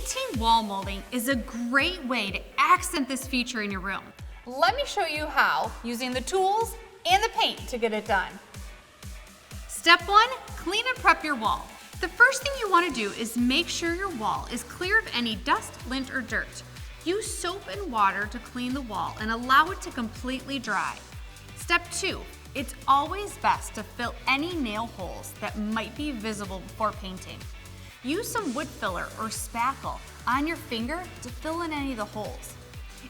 Painting wall molding is a great way to accent this feature in your room. Let me show you how using the tools and the paint to get it done. Step 1, clean and prep your wall. The first thing you want to do is make sure your wall is clear of any dust, lint, or dirt. Use soap and water to clean the wall and allow it to completely dry. Step 2, it's always best to fill any nail holes that might be visible before painting. Use some wood filler or spackle on your finger to fill in any of the holes.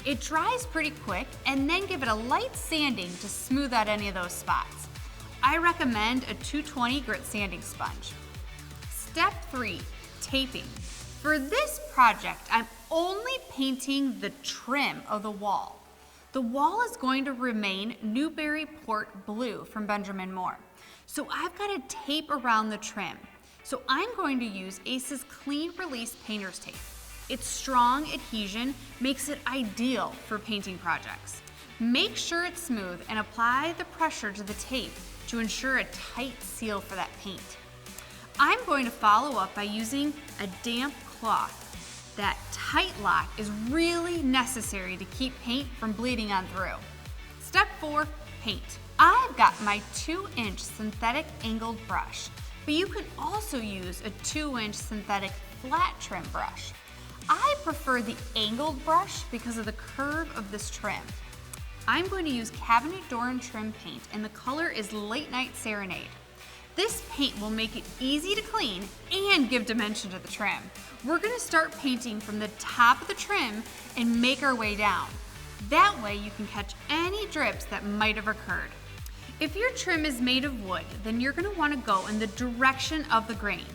It dries pretty quick, and then give it a light sanding to smooth out any of those spots. I recommend a 220 grit sanding sponge. Step 3, taping. For this project, I'm only painting the trim of the wall. The wall is going to remain Newburyport Blue from Benjamin Moore. So I've got to tape around the trim. So I'm going to use Ace's Clean Release Painter's Tape. Its strong adhesion makes it ideal for painting projects. Make sure it's smooth and apply the pressure to the tape to ensure a tight seal for that paint. I'm going to follow up by using a damp cloth. That tight lock is really necessary to keep paint from bleeding on through. Step 4, paint. I've got my 2-inch synthetic angled brush, but you can also use a 2-inch synthetic flat trim brush. I prefer the angled brush because of the curve of this trim. I'm going to use Cabinet Door and Trim paint, and the color is Late Night Serenade. This paint will make it easy to clean and give dimension to the trim. We're going to start painting from the top of the trim and make our way down. That way you can catch any drips that might have occurred. If your trim is made of wood, then you're going to want to go in the direction of the grain.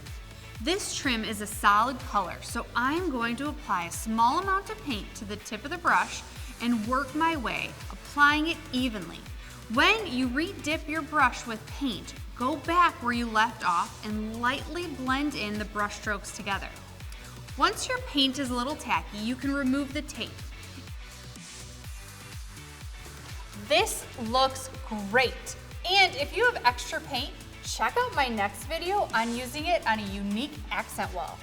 This trim is a solid color, so I'm going to apply a small amount of paint to the tip of the brush and work my way, applying it evenly. When you re-dip your brush with paint, go back where you left off and lightly blend in the brush strokes together. Once your paint is a little tacky, you can remove the tape. This looks great. And if you have extra paint, check out my next video on using it on a unique accent wall.